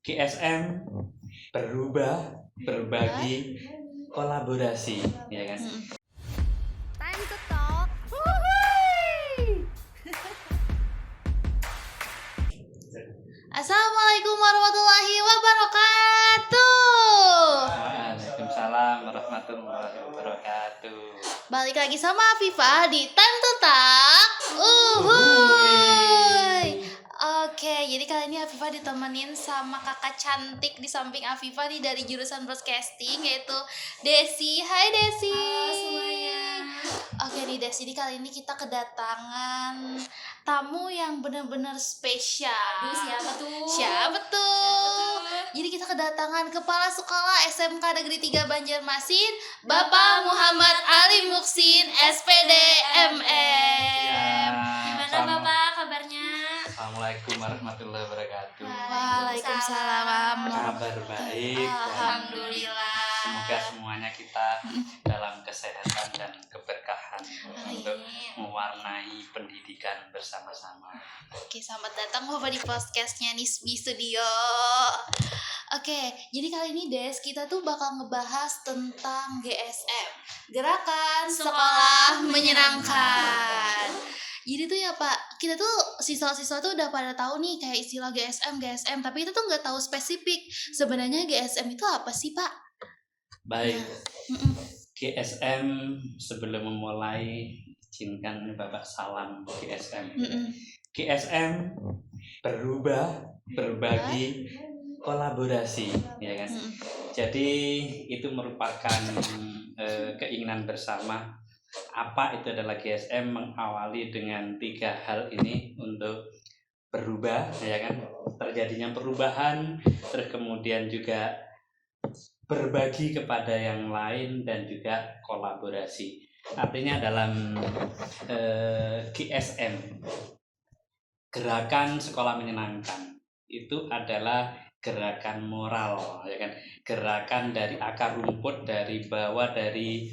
GSM berubah, berbagi, kolaborasi, ya kan? Time to talk. Assalamualaikum warahmatullahi wabarakatuh. Waalaikumsalam warahmatullahi wabarakatuh. Balik lagi sama Afifah di Time to Talk. Oke, jadi kali ini Afifah ditemenin sama kakak cantik di samping Afifah nih dari jurusan broadcasting, yaitu Desi. Hai Desi. Halo semuanya. Oke nih Desi, jadi kali ini kita kedatangan tamu yang benar-benar spesial. Aduh, siapa tuh? Siapa tuh? Jadi kita kedatangan Kepala Sekolah SMK Negeri 3 Banjarmasin, Bapak Muhammad Ali Muksin, SPD MM. Gimana Bapak kabarnya? Assalamualaikum warahmatullahi wabarakatuh. Waalaikumsalam. Kabar baik. Alhamdulillah. Semoga semuanya kita dalam kesehatan dan keberkahan untuk mewarnai pendidikan bersama-sama. Oke, selamat datang Bapak di podcastnya Nisbi Studio. Oke, jadi kali ini Des, kita tuh bakal ngebahas tentang GSM, Gerakan Sekolah Menyenangkan. Jadi tuh ya Pak, kita tuh siswa-siswa tuh udah pada tahu nih kayak istilah GSM, tapi kita tuh nggak tahu spesifik sebenarnya GSM itu apa sih Pak? Baik, GSM sebelum memulai izinkan Bapak salam GSM. GSM berubah, berbagi, kolaborasi, ya kan? Jadi itu merupakan keinginan bersama. Apa itu adalah GSM, mengawali dengan 3 hal ini untuk berubah, ya kan? Terjadinya perubahan, terus kemudian juga berbagi kepada yang lain dan juga kolaborasi. Artinya dalam GSM, Gerakan Sekolah Menyenangkan, itu adalah gerakan moral, ya kan? Gerakan dari akar rumput, dari bawah, dari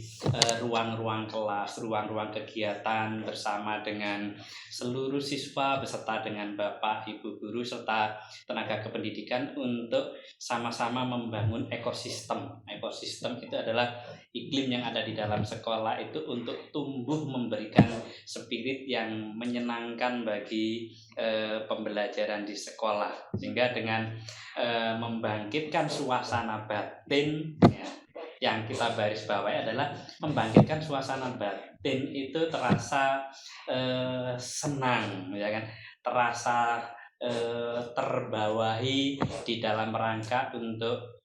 ruang-ruang kelas, ruang-ruang kegiatan bersama dengan seluruh siswa beserta dengan Bapak, Ibu guru serta tenaga kependidikan untuk sama-sama membangun ekosistem. Ekosistem itu adalah iklim yang ada di dalam sekolah itu untuk tumbuh memberikan spirit yang menyenangkan bagi pembelajaran di sekolah, sehingga dengan membangkitkan suasana batin, ya, yang kita baris bawahi adalah membangkitkan suasana batin itu terasa senang, ya kan, terasa terbawahi di dalam rangka untuk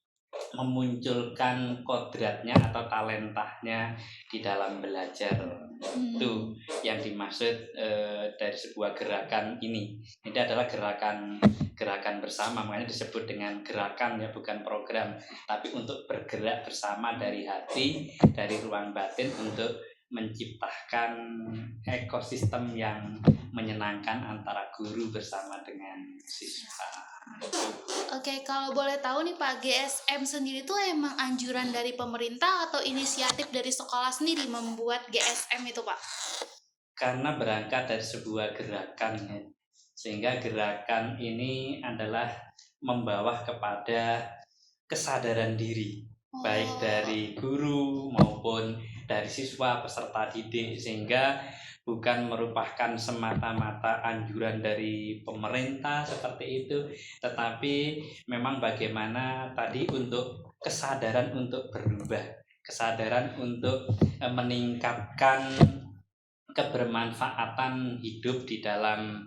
memunculkan kodratnya atau talentanya di dalam belajar. Itu yang dimaksud dari sebuah gerakan ini. Ini adalah gerakan bersama, makanya disebut dengan gerakan, ya, bukan program, tapi untuk bergerak bersama dari hati, dari ruang batin untuk menciptakan ekosistem yang menyenangkan antara guru bersama dengan siswa. Oke, kalau boleh tahu nih Pak, GSM sendiri tuh emang anjuran dari pemerintah atau inisiatif dari sekolah sendiri membuat GSM itu Pak? Karena berangkat dari sebuah gerakan, ya, sehingga gerakan ini adalah membawa kepada kesadaran diri, baik dari guru maupun dari siswa peserta didik, sehingga bukan merupakan semata-mata anjuran dari pemerintah seperti itu, tetapi memang bagaimana tadi untuk kesadaran untuk berubah, kesadaran untuk meningkatkan kebermanfaatan hidup di dalam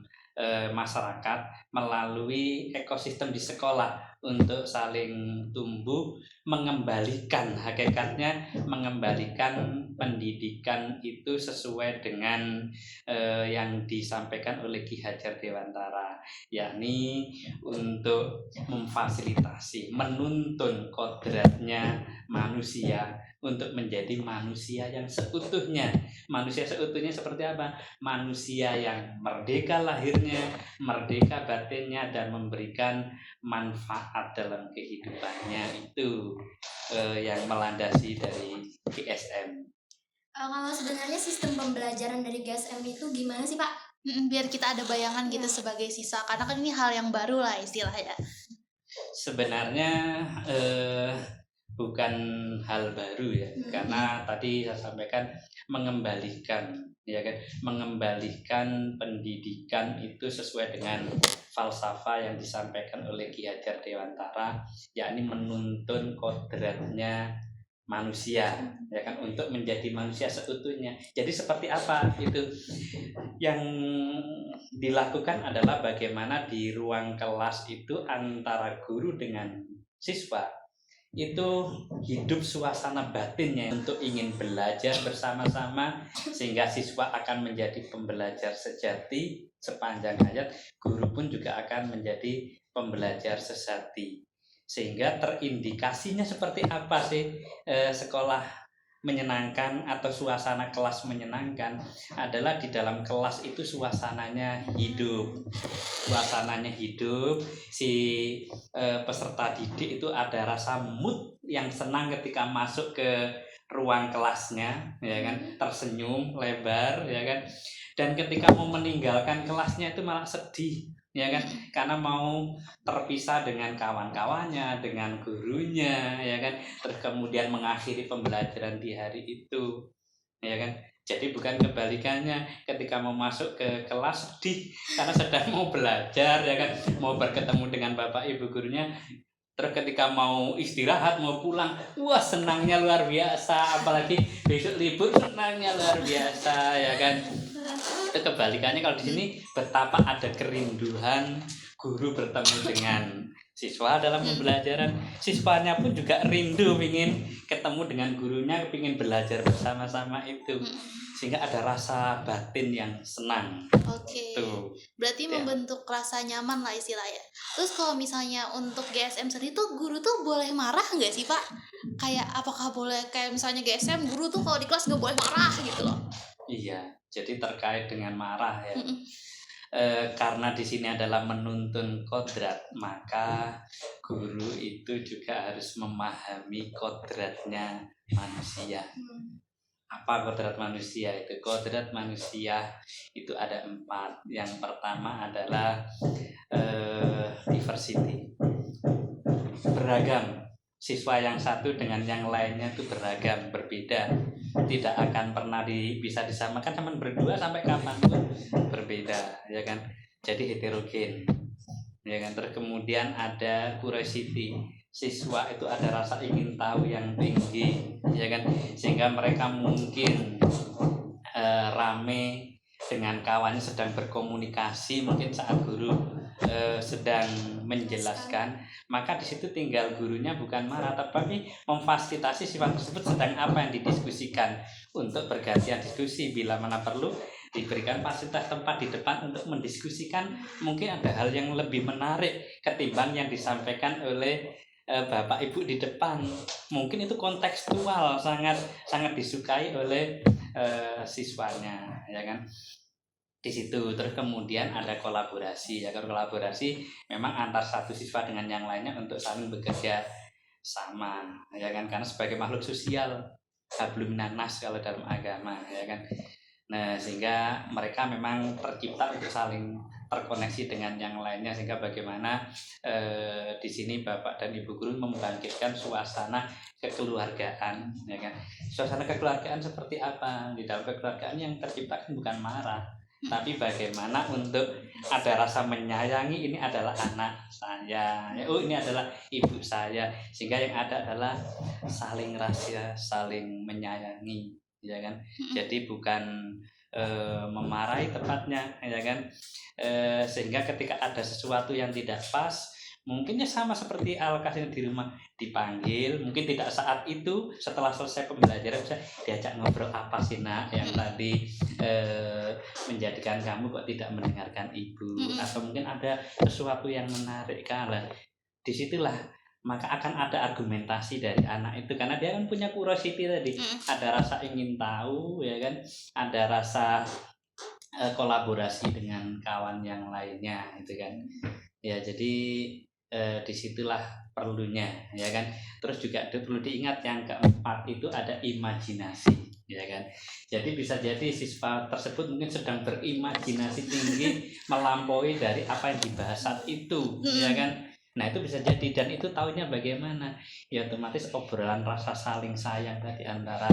masyarakat melalui ekosistem di sekolah untuk saling tumbuh, mengembalikan, hakikatnya mengembalikan pendidikan itu sesuai dengan yang disampaikan oleh Ki Hajar Dewantara, yakni untuk memfasilitasi, menuntun kodratnya manusia untuk menjadi manusia yang seutuhnya. Manusia seutuhnya seperti apa? Manusia yang merdeka lahirnya, merdeka batinnya, dan memberikan manfaat dalam kehidupannya. Itu yang melandasi dari GSM. Kalau sebenarnya sistem pembelajaran dari GSM itu gimana sih Pak? Biar kita ada bayangan gitu sebagai siswa, karena kan ini hal yang baru lah istilahnya. Sebenarnya bukan hal baru ya, karena tadi saya sampaikan mengembalikan pendidikan itu sesuai dengan falsafah yang disampaikan oleh Ki Hajar Dewantara, yakni menuntun kodratnya manusia, ya kan, untuk menjadi manusia seutuhnya. Jadi seperti apa itu yang dilakukan adalah bagaimana di ruang kelas itu antara guru dengan siswa itu hidup suasana batinnya untuk ingin belajar bersama-sama, sehingga siswa akan menjadi pembelajar sejati sepanjang hayat, guru pun juga akan menjadi pembelajar sejati. Sehingga terindikasinya seperti apa sih sekolah menyenangkan atau suasana kelas menyenangkan adalah di dalam kelas itu suasananya hidup, si peserta didik itu ada rasa mood yang senang ketika masuk ke ruang kelasnya, ya kan, tersenyum lebar, ya kan, dan ketika mau meninggalkan kelasnya itu malah sedih, ya kan, karena mau terpisah dengan kawan-kawannya, dengan gurunya, ya kan, terus kemudian mengakhiri pembelajaran di hari itu, ya kan. Jadi bukan kebalikannya, ketika mau masuk ke kelas sedih karena sedang mau belajar, ya kan, mau berketemu dengan bapak ibu gurunya. Terus ketika mau istirahat, mau pulang, wah senangnya luar biasa, apalagi besok libur senangnya luar biasa, ya kan. Itu kebalikannya kalau di sini betapa ada kerinduan guru bertemu dengan siswa dalam pembelajaran, siswanya pun juga rindu ingin ketemu dengan gurunya, ingin belajar bersama-sama itu, sehingga ada rasa batin yang senang. Oke. Tuh. Berarti Ya. membentuk rasa nyaman lah istilahnya. Terus kalau misalnya untuk GSM sendiri tuh guru tuh boleh marah nggak sih Pak? Kayak apakah boleh kayak misalnya GSM guru tuh kalau di kelas nggak boleh marah gitu loh? Iya, jadi terkait dengan marah ya. Karena di sini adalah menuntun kodrat, maka guru itu juga harus memahami kodratnya manusia. Apa kodrat manusia itu? Kodrat manusia itu ada 4. Yang pertama adalah diversity, beragam. Siswa yang satu dengan yang lainnya itu beragam, berbeda, tidak akan pernah bisa disamakan, cuman berdua sampai kapanpun berbeda, ya kan. Jadi heterogen, ya kan. Terus kemudian ada curiosity, siswa itu ada rasa ingin tahu yang tinggi, ya kan, sehingga mereka mungkin rame dengan kawannya sedang berkomunikasi, mungkin saat guru sedang menjelaskan, maka di situ tinggal gurunya bukan marah, tapi memfasilitasi siswa tersebut sedang apa yang didiskusikan, untuk bergantian diskusi, bila mana perlu diberikan fasilitas tempat di depan untuk mendiskusikan, mungkin ada hal yang lebih menarik ketimbang yang disampaikan oleh bapak ibu di depan. Mungkin itu kontekstual, sangat disukai oleh siswanya, ya kan. Di situ. Terus kemudian ada kolaborasi, ya. Kolaborasi memang antar satu siswa dengan yang lainnya untuk saling bekerja sama, ya kan, karena sebagai makhluk sosial, hablum minan nas kalau dalam agama, ya kan. Nah, sehingga mereka memang tercipta untuk saling terkoneksi dengan yang lainnya, sehingga bagaimana di sini Bapak dan Ibu guru membangkitkan suasana kekeluargaan, ya kan. Suasana kekeluargaan seperti apa? Di dalam kekeluargaan yang terciptakan bukan marah, tapi bagaimana untuk ada rasa menyayangi, ini adalah anak saya, oh ini adalah ibu saya, sehingga yang ada adalah saling rahasia, saling menyayangi, ya kan. Jadi bukan memarahi tepatnya, ya kan. Sehingga ketika ada sesuatu yang tidak pas, mungkinnya sama seperti Alkas yang di rumah, dipanggil, mungkin tidak saat itu, setelah selesai pembelajaran bisa diajak ngobrol, apa sih nak yang tadi menjadikan kamu kok tidak mendengarkan ibu, atau mungkin ada sesuatu yang menarik, kalah disitulah maka akan ada argumentasi dari anak itu, karena dia kan punya curiosity tadi, ada rasa ingin tahu, ya kan, ada rasa kolaborasi dengan kawan yang lainnya, itu kan, ya. Jadi disitulah perlunya, ya kan. Terus juga perlu diingat yang keempat itu ada imajinasi, ya kan. Jadi bisa jadi siswa tersebut mungkin sedang berimajinasi tinggi melampaui dari apa yang dibahas saat itu, ya kan. Nah itu bisa jadi, dan itu taunya bagaimana? Ya otomatis obrolan rasa saling sayang tadi antara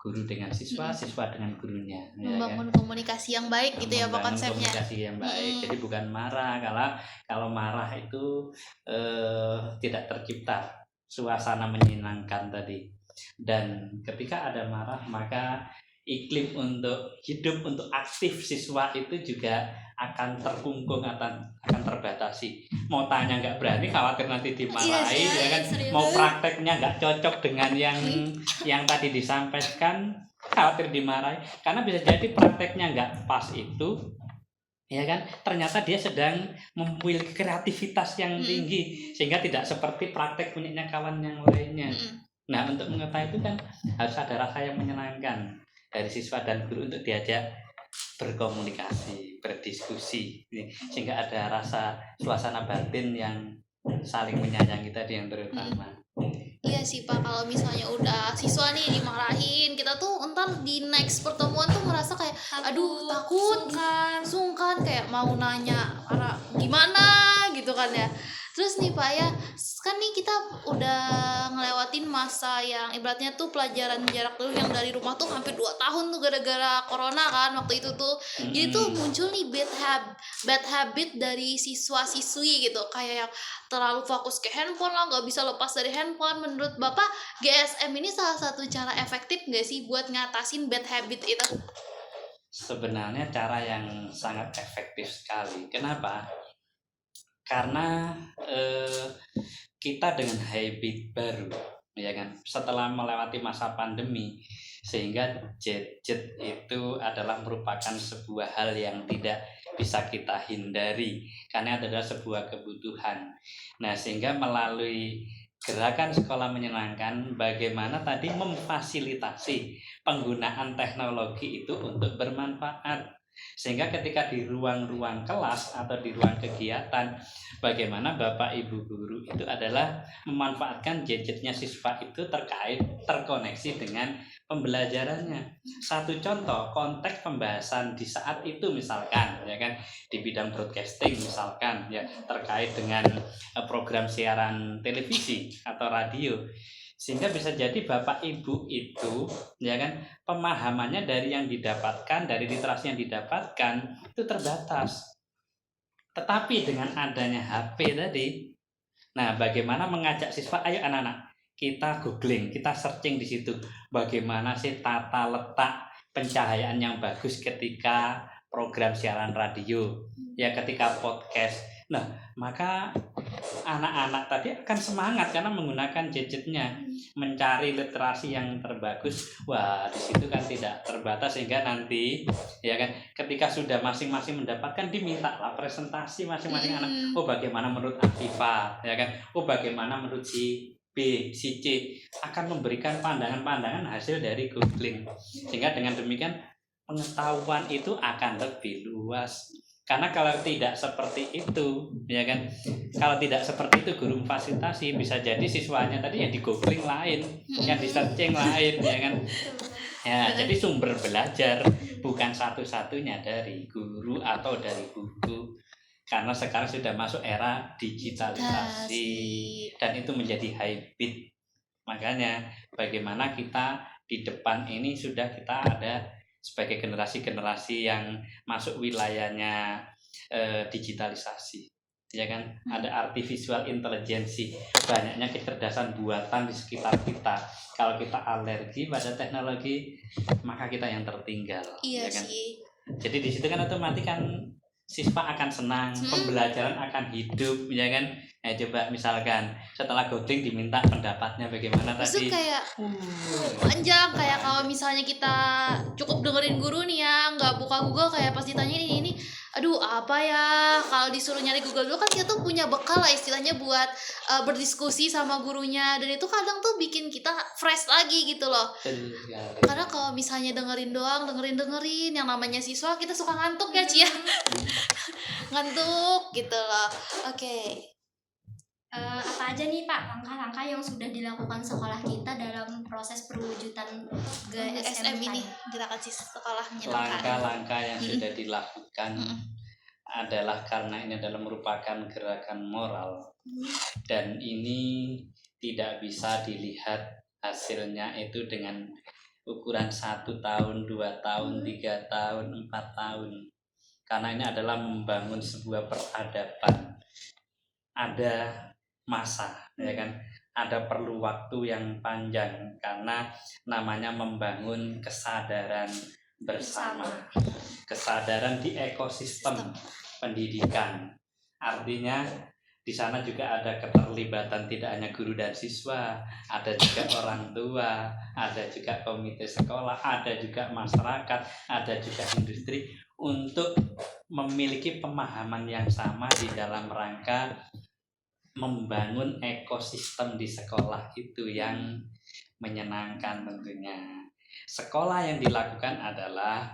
guru dengan siswa, siswa dengan gurunya, ya kan? Membangun komunikasi yang baik gitu ya Pak Membangun konsepnya. komunikasi yang baik. Jadi bukan marah, kalau marah itu tidak tercipta suasana menyenangkan tadi. Dan ketika ada marah, maka iklim untuk hidup, untuk aktif siswa itu juga akan terkungkung, akan terbatasi. Mau tanya nggak berani, khawatir nanti dimarahi, ya kan? serius. Mau prakteknya nggak cocok dengan yang tadi disampaikan, khawatir dimarahi. Karena bisa jadi prakteknya nggak pas itu, ya kan? Ternyata dia sedang memiliki kreativitas yang tinggi, sehingga tidak seperti praktek punyanya kawan yang lainnya. Nah, untuk mengetahui itu kan harus ada rasa yang menyenangkan dari siswa dan guru untuk diajak berkomunikasi, berdiskusi, sehingga ada rasa suasana batin yang saling menyayangi tadi yang terutama. Iya sih Pak, kalau misalnya udah siswa nih dimarahin, kita tuh entar di next pertemuan tuh ngerasa kayak aduh takut, sungkan kayak mau nanya gimana gitu kan ya. Terus nih Pak ya, kan nih kita udah ngelewatin masa yang ibaratnya tuh pelajaran jarak jauh yang dari rumah tuh hampir 2 tahun tuh gara-gara corona kan waktu itu tuh. Jadi tuh muncul nih bad habit dari siswa-siswi gitu, kayak yang terlalu fokus ke handphone lah, nggak bisa lepas dari handphone. Menurut Bapak, GSM ini salah satu cara efektif nggak sih buat ngatasin bad habit itu? Sebenarnya cara yang sangat efektif sekali. Kenapa? Karena kita dengan habit baru, ya kan, setelah melewati masa pandemi, sehingga gadget itu adalah merupakan sebuah hal yang tidak bisa kita hindari karena adalah sebuah kebutuhan. Nah, sehingga melalui gerakan sekolah menyenangkan, bagaimana tadi memfasilitasi penggunaan teknologi itu untuk bermanfaat. Sehingga ketika di ruang-ruang kelas atau di ruang kegiatan, bagaimana Bapak Ibu guru itu adalah memanfaatkan gadgetnya siswa itu terkoneksi dengan pembelajarannya. Satu contoh konteks pembahasan di saat itu misalkan, ya kan, di bidang broadcasting misalkan, ya, terkait dengan program siaran televisi atau radio, sehingga bisa jadi Bapak Ibu itu, ya kan, pemahamannya dari yang didapatkan, dari literasi yang didapatkan itu terbatas. Tetapi dengan adanya HP tadi, nah bagaimana mengajak siswa, ayo anak-anak, kita googling, kita searching di situ, bagaimana sih tata letak pencahayaan yang bagus ketika program siaran radio, ya ketika podcast. Nah, maka anak-anak tadi akan semangat karena menggunakan gadgetnya, mencari literasi yang terbagus. Wah, di situ kan tidak terbatas, sehingga nanti, ya kan, ketika sudah masing-masing mendapatkan, diminta lah presentasi masing-masing anak. Oh, bagaimana menurut Afifa, ya kan? Oh, bagaimana menurut si B, si C, akan memberikan pandangan-pandangan hasil dari googling. Sehingga dengan demikian pengetahuan itu akan lebih luas. Karena kalau tidak seperti itu, ya kan, kalau tidak seperti itu guru memfasilitasi, bisa jadi siswanya tadi yang di googling lain, yang di searching lain, ya kan. Ya, jadi sumber belajar bukan satu-satunya dari guru atau dari buku. Karena sekarang sudah masuk era digitalisasi dan itu menjadi habit. Makanya bagaimana kita di depan ini sudah kita ada sebagai generasi-generasi yang masuk wilayahnya digitalisasi, ya kan, ada artificial intelligence, banyaknya kecerdasan buatan di sekitar kita. Kalau kita alergi pada teknologi, maka kita yang tertinggal. Iya, ya kan? sih. Jadi di situ kan otomatis kan siswa akan senang, pembelajaran akan hidup, ya kan. Nah, coba misalkan setelah googling diminta pendapatnya bagaimana tadi. Itu kayak panjang, kayak kalau misalnya kita cukup dengerin guru nih ya, nggak buka Google, kayak pas ditanya ini aduh apa ya, kalau disuruh nyari Google dulu kan kita tuh punya bekal lah istilahnya buat berdiskusi sama gurunya, dan itu kadang tuh bikin kita fresh lagi gitu loh. Karena kalau misalnya dengerin yang namanya siswa, kita suka ngantuk ya Cia. Ngantuk gitu loh. Oke. Apa aja nih Pak langkah-langkah yang sudah dilakukan sekolah kita dalam proses perwujudan GSM ini, gerakan sekolah menyenangkan. Langkah-langkah yang sudah dilakukan adalah karena ini adalah merupakan gerakan moral, Dan ini tidak bisa dilihat hasilnya itu dengan ukuran 1 tahun, 2 tahun, 3 tahun, 4 tahun. Karena ini adalah membangun sebuah peradaban. Ada masa, ya kan? Ada perlu waktu yang panjang karena namanya membangun kesadaran bersama. Kesadaran di ekosistem pendidikan. Artinya di sana juga ada keterlibatan tidak hanya guru dan siswa, ada juga orang tua, ada juga komite sekolah, ada juga masyarakat, ada juga industri untuk memiliki pemahaman yang sama di dalam rangka membangun ekosistem di sekolah itu yang menyenangkan tentunya. Sekolah yang dilakukan adalah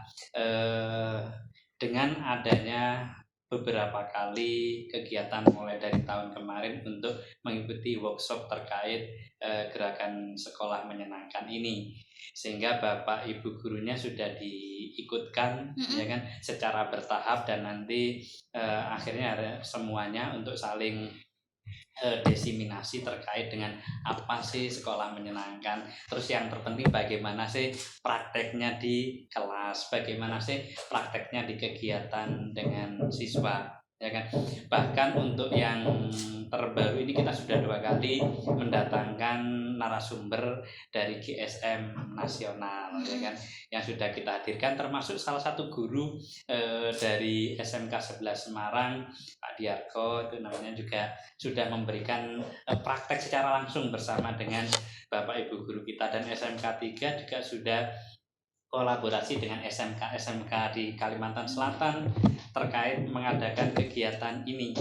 dengan adanya beberapa kali kegiatan mulai dari tahun kemarin untuk mengikuti workshop terkait gerakan sekolah menyenangkan ini, sehingga bapak ibu gurunya sudah diikutkan ya kan secara bertahap, dan nanti akhirnya ada semuanya untuk saling desiminasi terkait dengan apa sih sekolah menyenangkan, terus yang terpenting bagaimana sih prakteknya di kelas, bagaimana sih prakteknya di kegiatan dengan siswa, ya kan. Bahkan untuk yang terbaru ini kita sudah 2 kali mendatangkan narasumber dari GSM nasional, ya kan, yang sudah kita hadirkan, termasuk salah satu guru dari SMK 11 Semarang, Pak Diarko, itu namanya, juga sudah memberikan praktek secara langsung bersama dengan Bapak Ibu guru kita, dan SMK 3 juga sudah kolaborasi dengan SMK di Kalimantan Selatan terkait mengadakan kegiatan ini.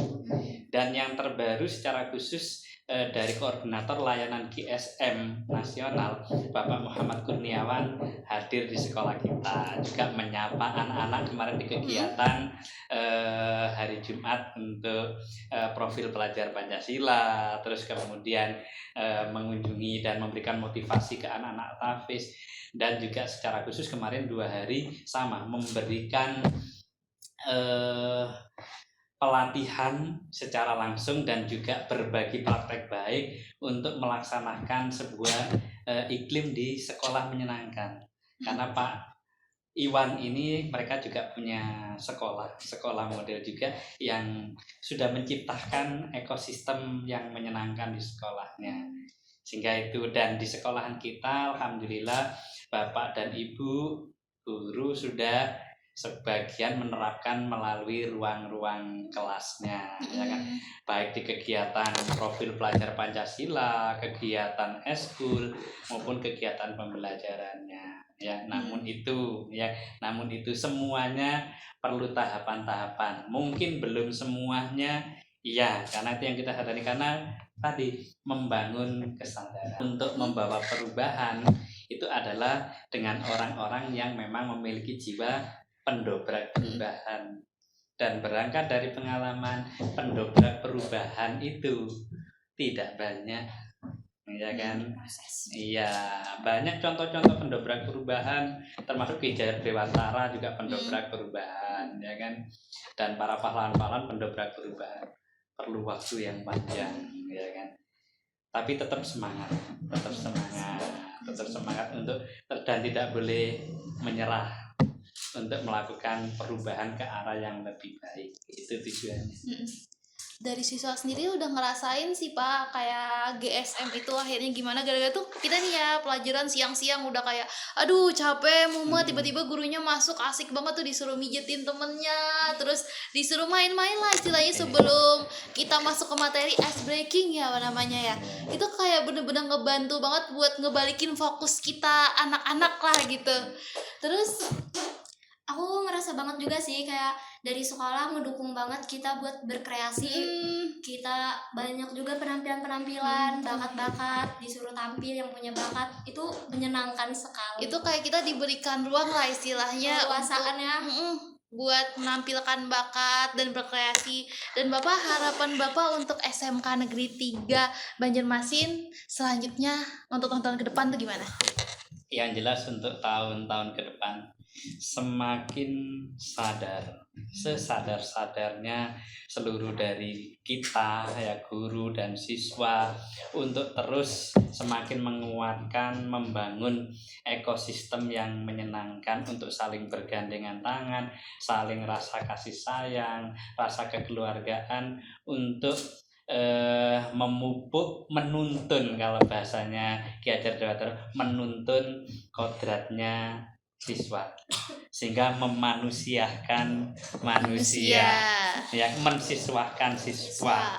Dan yang terbaru secara khusus dari koordinator layanan GSM nasional Bapak Muhammad Kurniawan hadir di sekolah kita, juga menyapa anak-anak kemarin di kegiatan hari Jumat untuk profil pelajar Pancasila, terus kemudian mengunjungi dan memberikan motivasi ke anak-anak Tafiz, dan juga secara khusus kemarin 2 hari sama memberikan pelatihan secara langsung dan juga berbagi praktek baik untuk melaksanakan sebuah iklim di sekolah menyenangkan. Karena Pak Iwan ini mereka juga punya sekolah model juga yang sudah menciptakan ekosistem yang menyenangkan di sekolahnya. Sehingga itu, dan di sekolahan kita alhamdulillah Bapak dan Ibu guru sudah sebagian menerapkan melalui ruang-ruang kelasnya, ya kan, baik di kegiatan profil pelajar Pancasila, kegiatan eskul maupun kegiatan pembelajarannya, ya. Namun itu semuanya perlu tahapan-tahapan, mungkin belum semuanya, ya, karena itu yang kita hadani, karena tadi membangun kesadaran untuk membawa perubahan itu adalah dengan orang-orang yang memang memiliki jiwa pendobrak perubahan, dan berangkat dari pengalaman pendobrak perubahan itu tidak banyak, ya kan. Iya, banyak contoh-contoh pendobrak perubahan, termasuk Ki Jair Dewantara juga pendobrak perubahan, ya kan, dan para pahlawan-pahlawan pendobrak perubahan. Perlu waktu yang panjang, ya kan, tapi tetap semangat untuk, dan tidak boleh menyerah untuk melakukan perubahan ke arah yang lebih baik. Itu tujuannya. Dari siswa sendiri udah ngerasain sih Pak, kayak GSM itu akhirnya gimana, gara-gara tuh kita nih ya pelajaran siang-siang udah kayak aduh capek mumet, tiba-tiba gurunya masuk asik banget tuh disuruh mijetin temennya, terus disuruh main-main lah istilahnya sebelum kita masuk ke materi, ice breaking ya namanya ya. Itu kayak bener-bener ngebantu banget buat ngebalikin fokus kita anak-anak lah gitu. Terus aku ngerasa banget juga sih kayak dari sekolah mendukung banget kita buat berkreasi. Kita banyak juga penampilan-penampilan, bakat-bakat, disuruh tampil yang punya bakat, itu menyenangkan sekali. Itu kayak kita diberikan ruang lah istilahnya, keleluasaan ya, buat menampilkan bakat dan berkreasi. Dan Bapak, harapan Bapak untuk SMK Negeri 3 Banjarmasin selanjutnya untuk tahun-tahun ke depan tuh gimana? Yang jelas untuk tahun-tahun ke depan semakin sadar, sesadar-sadarnya seluruh dari kita ya guru dan siswa untuk terus semakin menguatkan, membangun ekosistem yang menyenangkan untuk saling bergandengan tangan, saling rasa kasih sayang, rasa kekeluargaan untuk memupuk, menuntun kalau bahasanya Ki Hajar Dewantara, menuntun kodratnya siswa sehingga memanusiakan manusia, ya, mensiswahkan siswa.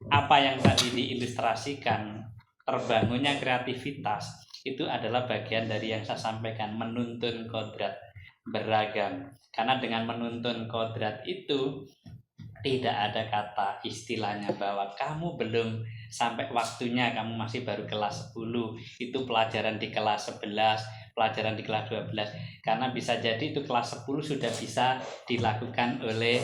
Apa yang tadi diilustrasikan, terbangunnya kreativitas itu adalah bagian dari yang saya sampaikan, menuntun kodrat beragam. Karena dengan menuntun kodrat itu tidak ada kata istilahnya bahwa kamu belum sampai waktunya, kamu masih baru kelas 10, itu pelajaran di kelas 11, pelajaran di kelas 12. Karena bisa jadi itu kelas 10 sudah bisa dilakukan oleh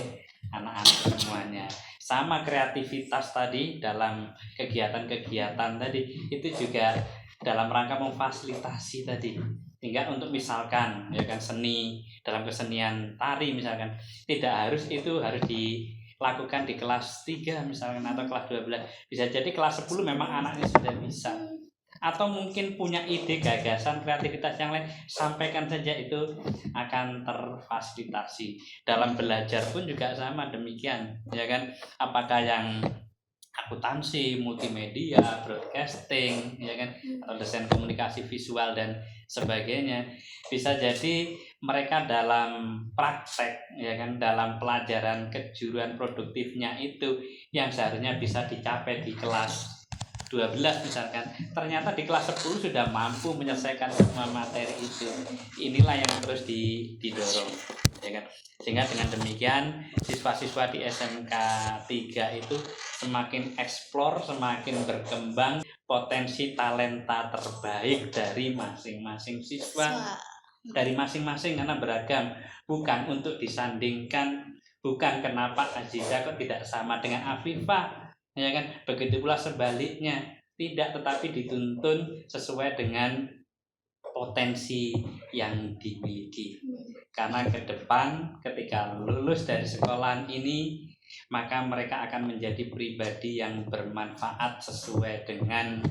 anak-anak semuanya. Sama kreativitas tadi dalam kegiatan-kegiatan tadi itu juga dalam rangka memfasilitasi tadi. Hingga untuk misalkan ya kan seni, dalam kesenian tari misalkan tidak harus itu harus dilakukan di kelas 3 misalkan atau kelas 12. Bisa jadi kelas 10 memang anaknya sudah bisa. Atau mungkin punya ide, gagasan, kreativitas yang lain, sampaikan saja, itu akan terfasilitasi. Dalam belajar pun juga sama demikian, ya kan? Apakah yang akuntansi, multimedia, broadcasting, ya kan, atau desain komunikasi visual dan sebagainya, bisa jadi mereka dalam praktek, ya kan, dalam pelajaran kejuruan produktifnya itu yang seharusnya bisa dicapai di kelas 12 misalkan, ternyata di kelas 10 sudah mampu menyelesaikan semua materi itu. Inilah yang terus didorong, ya kan. Sehingga dengan demikian siswa-siswa di SMK 3 itu semakin eksplor, semakin berkembang potensi talenta terbaik dari masing-masing siswa, dari masing-masing, karena beragam, bukan untuk disandingkan, bukan kenapa Aziza kok tidak sama dengan Afifah, ya kan, begitu pula sebaliknya, tidak, tetapi dituntun sesuai dengan potensi yang dimiliki. Karena ke depan ketika lulus dari sekolahan ini, maka mereka akan menjadi pribadi yang bermanfaat sesuai dengan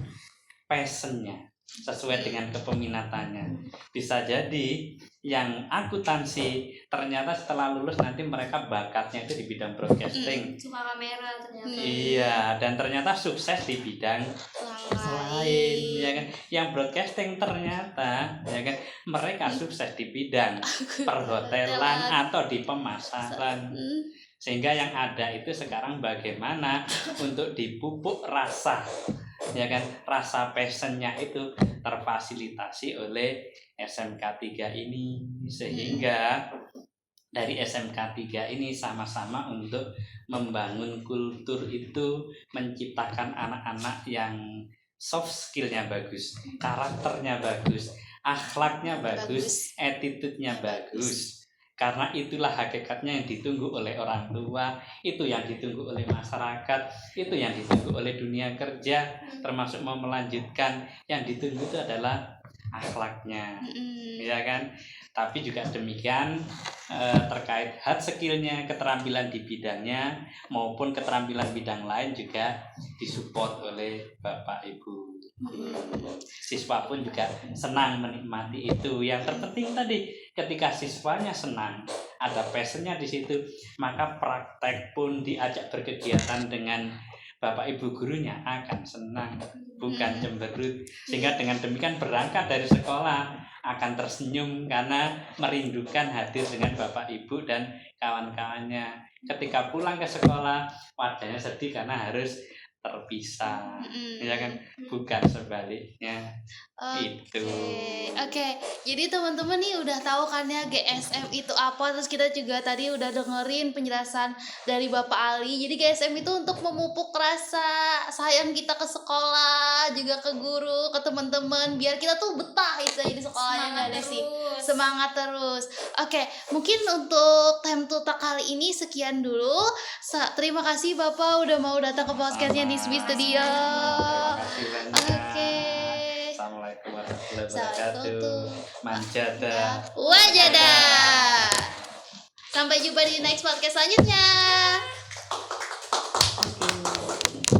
passionnya, sesuai dengan kepeminatannya. Bisa jadi yang akuntansi ternyata setelah lulus nanti mereka bakatnya itu di bidang broadcasting, suka kamera ternyata. Iya, dan ternyata sukses di bidang lain, ya kan. Yang broadcasting ternyata, ya kan, mereka sukses di bidang perhotelan atau di pemasaran. Sehingga yang ada itu sekarang bagaimana untuk dipupuk rasa, ya kan, rasa passionnya itu terfasilitasi oleh SMK 3 ini, sehingga dari SMK 3 ini sama-sama untuk membangun kultur itu, menciptakan anak-anak yang soft skillnya bagus, karakternya bagus, akhlaknya bagus, attitude-nya bagus. Karena itulah hakikatnya yang ditunggu oleh orang tua, itu yang ditunggu oleh masyarakat, itu yang ditunggu oleh dunia kerja, termasuk mau melanjutkan, yang ditunggu itu adalah akhlaknya, ya kan. Tapi juga demikian terkait hard skillnya, keterampilan di bidangnya maupun keterampilan bidang lain juga disupport oleh Bapak Ibu. Siswa pun juga senang menikmati itu. Yang terpenting tadi, ketika siswanya senang, ada passionnya di situ, maka praktek pun diajak berkegiatan dengan Bapak Ibu gurunya akan senang, bukan cemberut. Sehingga dengan demikian berangkat dari sekolah akan tersenyum karena merindukan hadir dengan Bapak Ibu dan kawan-kawannya. Ketika pulang ke sekolah, wajahnya sedih karena harus terpisah, ya kan, bukan sebaliknya. Itu. Oke. Jadi teman-teman nih udah tahu kan ya GSM itu apa. Terus kita juga tadi udah dengerin penjelasan dari Bapak Ali. Jadi GSM itu untuk memupuk rasa sayang kita ke sekolah, juga ke guru, ke teman-teman, biar kita tuh betah istilahnya di sekolahnya, nggak ada sih. Semangat terus. Oke, mungkin untuk time to talk kali ini sekian dulu. Terima kasih Bapak udah mau datang ke podcastnya Nisbi Studio. Terima kasih banyak. Oke. Wassalamualaikum warahmatullahi wabarakatuh. Assalamualaikum. Manjada. Wajadah. Sampai jumpa di next podcast selanjutnya.